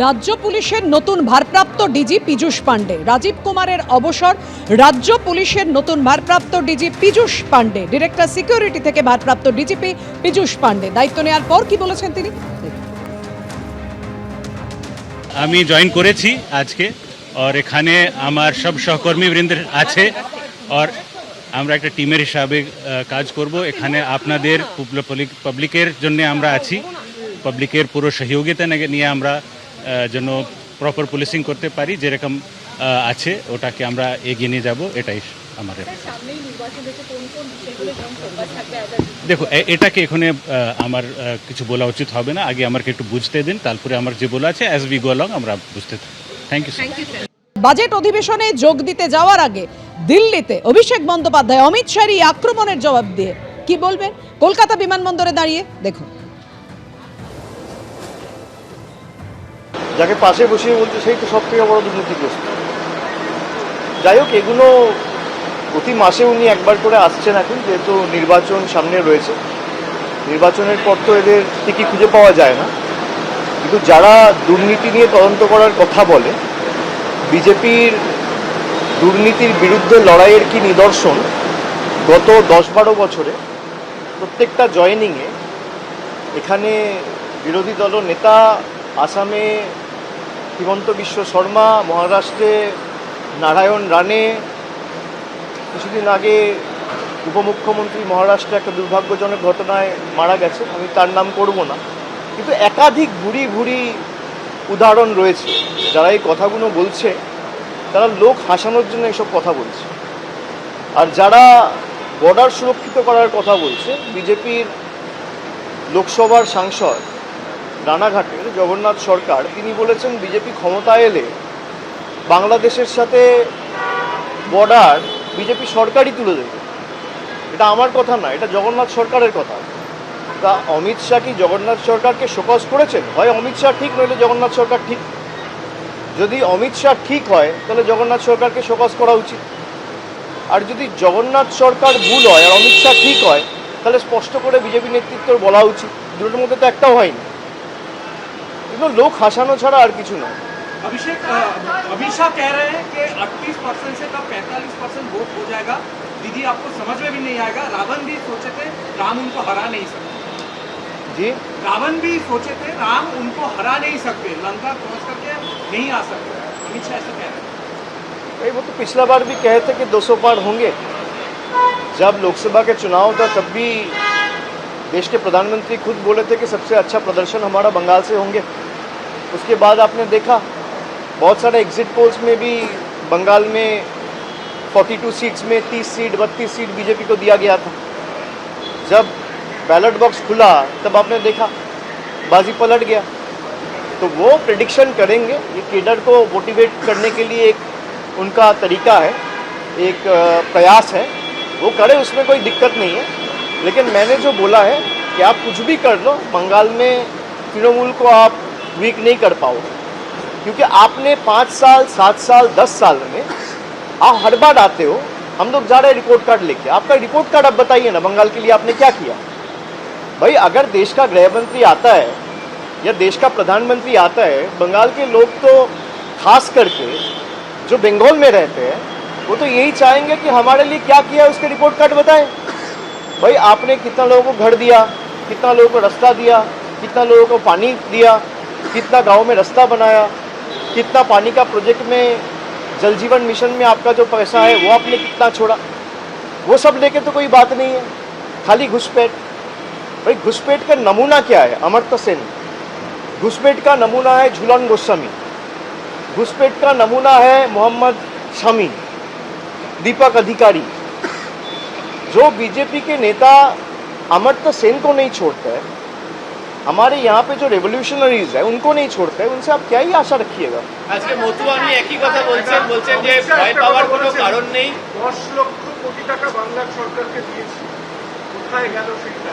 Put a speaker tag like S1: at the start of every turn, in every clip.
S1: রাজ্য পুলিশের নতুন ভারপ্রাপ্ত ডিজি পীযূষ পাণ্ডে। রাজীব কুমারের অবসর। রাজ্য পুলিশের নতুন ভারপ্রাপ্ত DG Piyush Pandey. Director security থেকে ভারপ্রাপ্ত ডিজিপি পীযূষ পাণ্ডে দায়িত্ব নেওয়ার পর কি বলেছেন তিনি।
S2: আমি জয়েন করেছি আজকে, আর এখানে আমার সব সহকর্মীবৃন্দ আছে, আর আমরা একটা টিমের হিসাবে কাজ করব। এখানে আপনাদের পাবলিকের জন্য আমরা আছি, পাবলিকের পুরো সহযোগিতা নিয়ে আমরা যেন প্রপার পুলিশিং করতে পারি, যেরকম আছে ওটাকে আমরা এগিয়ে নিয়ে যাব, এটাই আমাদের। দেখো, এটাকে এখানে আমার কিছু বলা উচিত হবে না, আগে আমাকে একটু বুঝতে দিন, তারপরে আমার যে বলা আছে অ্যাজ উই গো অলং আমরা বুঝতে থাকি। Thank you.
S1: বাজেট অধিবেশনে যোগ দিতে যাওয়ার আগে দিল্লিতে অভিষেক বন্দ্যোপাধ্যায় অমিত শাহর আক্রমণের জবাব দিয়ে কি বলবেন কলকাতা বিমানবন্দরে দাঁড়িয়ে দেখুন।
S3: যাকে পাশে বসিয়ে বলছে সেই তো সব থেকে বড় দুর্নীতিগ্রস্ত। যাই হোক, এগুলো প্রতি মাসে উনি একবার করে আসছেন এখন, যেহেতু নির্বাচন সামনে রয়েছে। নির্বাচনের পর তো এদের ঠিকই খুঁজে পাওয়া যায় না, কিন্তু যারা দুর্নীতি নিয়ে তদন্ত করার কথা বলে, বিজেপির দুর্নীতির বিরুদ্ধে লড়াইয়ের কি নিদর্শন গত 10-12 বছরে প্রত্যেকটা জয়েনিংয়ে। এখানে বিরোধী দল নেতা আসামে হিমন্ত বিশ্ব শর্মা, মহারাষ্ট্রে নারায়ণ রানে, কিছুদিন আগে উপমুখ্যমন্ত্রী মহারাষ্ট্রে একটা দুর্ভাগ্যজনক ঘটনায় মারা গেছে, আমি তার নাম করব না, কিন্তু একাধিক ভুরি ভুরি উদাহরণ রয়েছে। যারা এই কথাগুলো বলছে তারা লোক হাসানোর জন্য এসব কথা বলছে। আর যারা বর্ডার সুরক্ষিত করার কথা বলছে, বিজেপির লোকসভার সাংসদ রানাঘাটের জগন্নাথ সরকার, তিনি বলেছেন বিজেপি ক্ষমতায় এলে বাংলাদেশের সাথে বর্ডার বিজেপি সরকারই তুলে দেবে। এটা আমার কথা না, এটা জগন্নাথ সরকারের কথা। তা অমিত শাহ কি জগন্নাথ সরকারকে শোকজ করেছেন? হয় অমিত শাহ ঠিক, নইলে জগন্নাথ সরকার ঠিক। যদি অমিত শাহ ঠিক হয় তাহলে জগন্নাথ সরকারকে শোকজ করা উচিত, আর যদি জগন্নাথ সরকার ভুল হয় আর অমিত শাহ ঠিক হয় তাহলে স্পষ্ট করে বিজেপি নেতৃত্বের বলা উচিত। দুটোর মধ্যে তো একটাও হয়নি। এগুলো লোক হাসানো ছাড়া আর কিছু নয়।
S4: अभिषेक, अमित शाह कह रहे हैं कि 38% से कब 45% वोट हो जाएगा, दीदी आपको समझ में भी नहीं आएगा। रावण भी सोचे थे राम उनको हरा नहीं सकते
S3: जी,
S4: रावण भी सोचे थे राम उनको हरा नहीं सकते, लंका क्रॉस करके नहीं आ सकते। अमित शाह ऐसा कह रहे हैं।
S3: भाई वो तो पिछला बार भी कहे थे कि 200 पार होंगे। जब लोकसभा के चुनाव था तब भी देश के प्रधानमंत्री खुद बोले थे कि सबसे अच्छा प्रदर्शन हमारा बंगाल से होंगे। उसके बाद आपने देखा बहुत सारे एग्जिट पोल्स में भी बंगाल में 42 सीट्स में 30 सीट 32 सीट बीजेपी को दिया गया था। जब बैलेट बॉक्स खुला तब आपने देखा बाजी पलट गया। तो वो प्रेडिक्शन करेंगे, ये केडर को मोटिवेट करने के लिए एक उनका तरीका है, एक प्रयास है, वो करे, उसमें कोई दिक्कत नहीं है। लेकिन मैंने जो बोला है कि आप कुछ भी कर लो, बंगाल में तृणमूल को आप वीक नहीं कर पाओगे, क्योंकि आपने 5 साल 7 साल 10 साल में आप हर बार आते हो। हम लोग जा रहे हैं रिपोर्ट कार्ड लेके, आपका रिपोर्ट कार्ड आप बताइए ना, बंगाल के लिए आपने क्या किया। भाई अगर देश का गृह मंत्री आता है या देश का प्रधानमंत्री आता है, बंगाल के लोग तो खास करके जो बंगाल में रहते हैं वो तो यही चाहेंगे कि हमारे लिए क्या किया उसके रिपोर्ट कार्ड बताएं। भाई आपने कितना लोगों को घर दिया, कितना लोगों को रास्ता दिया, कितना लोगों को पानी दिया, कितना गांव में रास्ता बनाया, कितना पानी का प्रोजेक्ट में जल जीवन मिशन में आपका जो पैसा है वो आपने कितना छोड़ा, वो सब लेके तो कोई बात नहीं है, खाली घुसपैठ। भाई घुसपैठ का नमूना क्या है? अमर्त्य सेन। घुसपैठ का नमूना है झूलन गोस्वामी। घुसपैठ का नमूना है मोहम्मद शामी, दीपक अधिकारी। जो बीजेपी के नेता अमर्त्य सेन को नहीं छोड़ता है, हमारे यहाँ पे जो रेवोल्यूशनरीज है उनको नहीं छोड़ता है, उनसे आप क्या ही आशा रखिएगा।
S5: আজকে মতুয়ানি একই কথা বলছেন যে ভয় পাওয়ার কোনো কারণ নেই।
S6: 10 লক্ষ কোটি টাকা বাংলার সরকারকে দিয়েছে, কোথায় গেল সেটা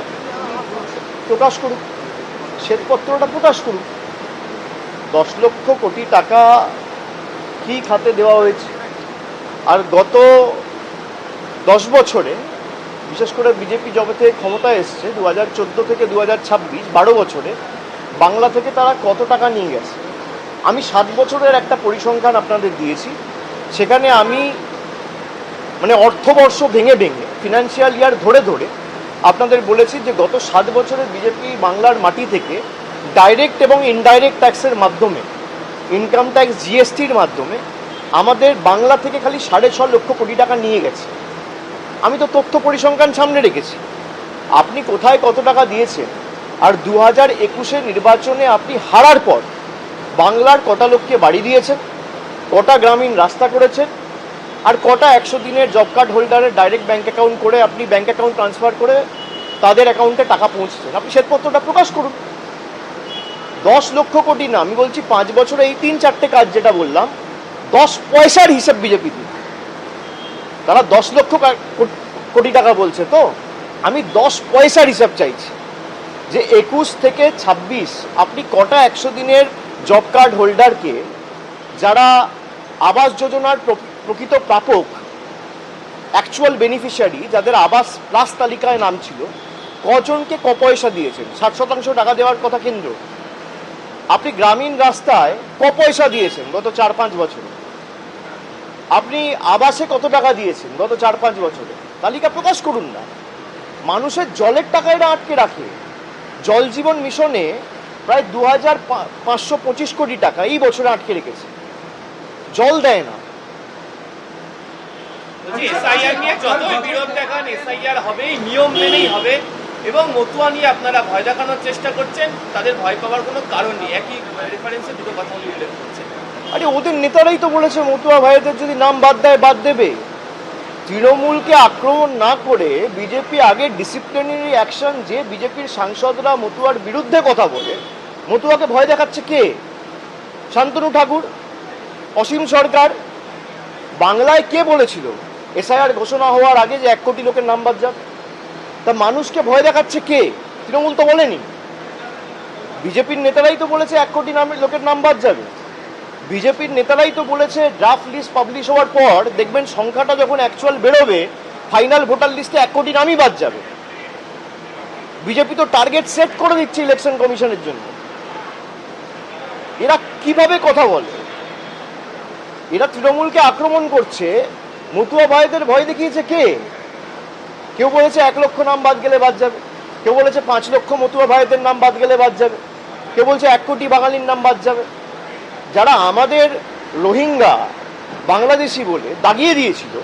S3: প্রকাশ করুক, শ্বেতপত্রটা প্রকাশ করুক। 10 লক্ষ কোটি টাকা কি খাতে দেওয়া হয়েছে। আর গত 10 বছরে, বিশেষ করে বিজেপি যবে থেকে ক্ষমতায় এসছে 2014 থেকে 2026 12 বছরে, বাংলা থেকে তারা কত টাকা নিয়ে গেছে। আমি 7 বছরের একটা পরিসংখ্যান আপনাদের দিয়েছি, সেখানে আমি মানে অর্থবর্ষ ভেঙে ভেঙে ফিনান্সিয়াল ইয়ার ধরে ধরে আপনাদের বলেছি যে গত 7 বছরে বিজেপি বাংলার মাটি থেকে ডাইরেক্ট এবং ইনডাইরেক্ট ট্যাক্সের মাধ্যমে, ইনকাম ট্যাক্স জিএসটির মাধ্যমে আমাদের বাংলা থেকে খালি 6.5 লক্ষ কোটি টাকা নিয়ে গেছে। আমি তো তথ্য পরিসংখ্যান সামনে রেখেছি। আপনি কোথায় কত টাকা দিয়েছেন, আর 2021-এর নির্বাচনে আপনি হারার পর বাংলার কটা লোককে বাড়ি দিয়েছেন, কটা গ্রামীণ রাস্তা করেছেন, আর কটা 100 দিনের জব কার্ড হোল্ডারের ডাইরেক্ট ব্যাঙ্ক অ্যাকাউন্ট করে আপনি ব্যাঙ্ক অ্যাকাউন্ট ট্রান্সফার করে তাদের অ্যাকাউন্টে টাকা পৌঁছেছেন, আপনি শ্বেতপত্রটা প্রকাশ করুন। 10 লক্ষ কোটি না, আমি বলছি 5 বছরে এই 3-4টে কাজ যেটা বললাম, 10 পয়সার হিসাব বিজেপি দিন। তারা 10 লক্ষ কোটি টাকা বলছে, তো আমি 10 পয়সার হিসাব চাইছি যে 21 থেকে 26 আপনি কটা 100 দিনের জব কার্ড হোল্ডারকে, যারা আবাস যোজনার প্রকৃত প্রাপক, অ্যাকচুয়াল বেনিফিশিয়ারি, যাদের আবাস প্লাস তালিকায় নাম ছিল, কজনকে ক পয়সা দিয়েছেন? 60% টাকা দেওয়ার কথা কেন্দ্র। আপনি গ্রামীণ রাস্তায় ক পয়সা দিয়েছেন গত 4-5 বছরে? আপনি আবাসে কত টাকা দিয়েছেন গত 4-5 বছরে? তালিকা প্রকাশ করুন না। মানুষের জলের টাকা এরা আটকে রাখে। জল জীবন মিশনে প্রায় 2525 কোটি টাকা এই বছরে আটকে রেখেছে, জল দেয় না।
S5: বলছি এসআইআর নিয়ে যতই বিরোধ দেখান, এসআইআর হবে, নিয়ম মেনেই হবে, এবং মতুয়া নিয়ে আপনারা ভয় দেখানোর চেষ্টা করছেন, তাদের ভয় পাওয়ার কোনো কারণ নেই। একই রেফারেন্সে দুটো কথা উল্লেখ করছেন।
S3: আরে ওদের নেতারাই তো বলেছে মতুয়া ভাইদের যদি নাম বাদ দেয় বাদ দেবে। তৃণমূলকে আক্রমণ না করে বিজেপি আগে ডিসিপ্লিনারি অ্যাকশন, যে বিজেপির সাংসদরা মতুয়ার বিরুদ্ধে কথা বলে, মতুয়াকে ভয় দেখাচ্ছে কে? শান্তনু ঠাকুর, অসীম সরকার। বাংলায় কে বলেছিল এসআইআর ঘোষণা হওয়ার আগে যে 1 কোটি লোকের নাম বাদ যাবে? তা মানুষকে ভয় দেখাচ্ছে কে? তৃণমূল তো বলেনি। বিজেপির নেতারাই তো বলেছে 1 কোটি লোকের নাম বাদ যাবে। বিজেপির নেতারাই তো বলেছে ড্রাফট লিস্ট পাবলিশ হওয়ার পর দেখবেন সংখ্যাটা যখন অ্যাকচুয়াল বেরোবে, ফাইনাল ভোটার লিস্টে 1 কোটি নামই বাদ যাবে। বিজেপি তো টার্গেট সেট করে দিচ্ছে ইলেকশন কমিশনের জন্য। এরা কিভাবে কথা বলে? এরা তৃণমূলকে আক্রমণ করছে, মতুয়া ভাইদের ভয় দেখিয়েছে কে? কেউ বলেছে 1 লক্ষ নাম বাদ গেলে বাদ যাবে, কেউ বলেছে 5 লক্ষ মতুয়া ভাইদের নাম বাদ গেলে বাদ যাবে, কেউ বলছে 1 কোটি বাঙালির নাম বাদ যাবে। যারা আমাদের রোহিঙ্গা বাংলাদেশি বলে দাগিয়ে দিয়েছিল,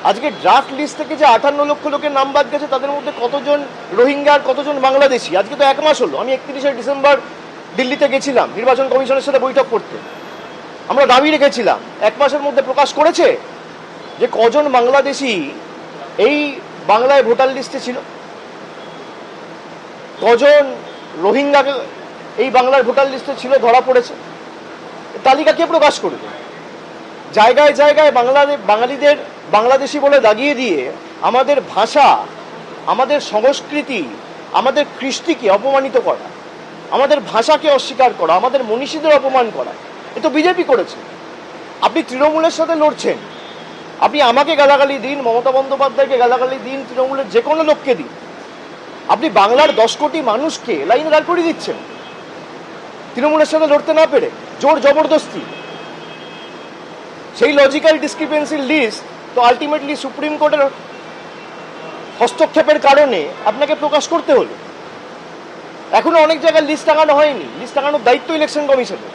S3: আজকে ড্রাফট লিস্ট থেকে যে 58 লক্ষ লোকের নাম বাদ গেছে, তাদের মধ্যে কতজন রোহিঙ্গা আর কতজন বাংলাদেশি? আজকে তো 1 মাস হলো। আমি 31শে ডিসেম্বর দিল্লিতে গেছিলাম নির্বাচন কমিশনের সাথে বৈঠক করতে। আমরা দাবি রেখেছিলাম, 1 মাসের মধ্যে প্রকাশ করেছে যে কজন বাংলাদেশি এই বাংলায় ভোটার লিস্টে ছিল, কজন রোহিঙ্গা এই বাংলার ভোটার লিস্টে ছিল ধরা পড়েছে। তালিকা কে প্রকাশ করবে? জায়গায় জায়গায় বাঙালিদের বাংলাদেশি বলে দাগিয়ে দিয়ে আমাদের ভাষা, আমাদের সংস্কৃতি, আমাদের কৃষ্টিকে অপমানিত করা, আমাদের ভাষাকে অস্বীকার করা, আমাদের মনীষীদের অপমান করা, এ তো বিজেপি করেছে। আপনি তৃণমূলের সাথে লড়ছেন। আপনি আমাকে গালাগালি দিন, মমতা বন্দ্যোপাধ্যায়কে গালাগালি দিন, তৃণমূলের যে কোনো লোককে দিন, আপনি বাংলার 10 কোটি মানুষকে লাইনে দাঁড় করিয়ে দিচ্ছেন তৃণমূলের সাথে লড়তে না পেরে, জোর জবরদস্তি। সেই লজিক্যাল ডিসক্রিপেন্সির লিস্ট তো আলটিমেটলি সুপ্রিম কোর্টের হস্তক্ষেপের কারণে আপনাকে প্রকাশ করতে হলো। এখনো অনেক জায়গায় লিস্ট টাঙানো হয়নি। লিস্ট টাঙানোর দায়িত্ব ইলেকশন কমিশনের।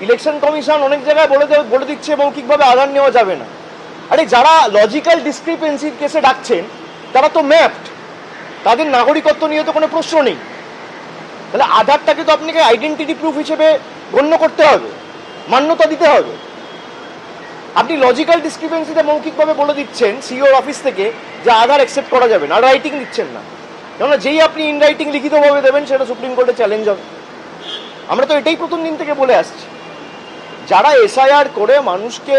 S3: ইলেকশন কমিশন অনেক জায়গায় বলে দিচ্ছে মৌখিকভাবে আধার নেওয়া যাবে না। আরে যারা লজিক্যাল ডিসক্রিপেন্সির কেসে ডাকছেন তারা তো ম্যাপড, তাদের নাগরিকত্ব নিয়ে তো কোনো প্রশ্ন নেই। তাহলে আধারটাকে তো আপনাকে আইডেন্টিটি প্রুফ হিসেবে গণ্য করতে হবে, মান্যতা দিতে হবে। আপনি লজিক্যাল ডিসক্রিপেন্সিতে মৌখিকভাবে বলে দিচ্ছেন সিইওর অফিস থেকে যে আধার অ্যাকসেপ্ট করা যাবে না, আর রাইটিং দিচ্ছেন না। কেননা যেই আপনি ইন রাইটিং লিখিতভাবে দেবেন সেটা সুপ্রিম কোর্টে চ্যালেঞ্জ হবে। আমরা তো এটাই প্রথম দিন থেকে বলে আসছি। যারা এসআইআর করে মানুষকে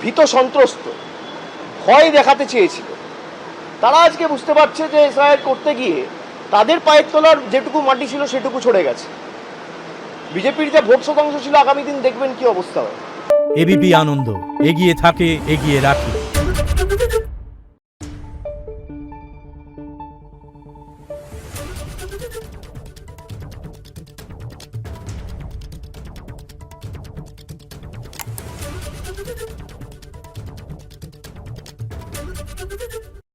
S3: ভীত সন্ত্রস্ত, ভয় দেখাতে চেয়েছিল, তারা আজকে বুঝতে পারছে যে এসআইআর করতে গিয়ে তাদের পায়ের তলার যেটুকু মাটি ছিল সেটুকু ছড়ে গেছে। বিজেপির যে ভোট শতাংশ ছিল, আগামী দিন দেখবেন কি অবস্থা হয়।
S7: এবিপি আনন্দ, এগিয়ে থাকে, এগিয়ে রাখে।
S1: গেল।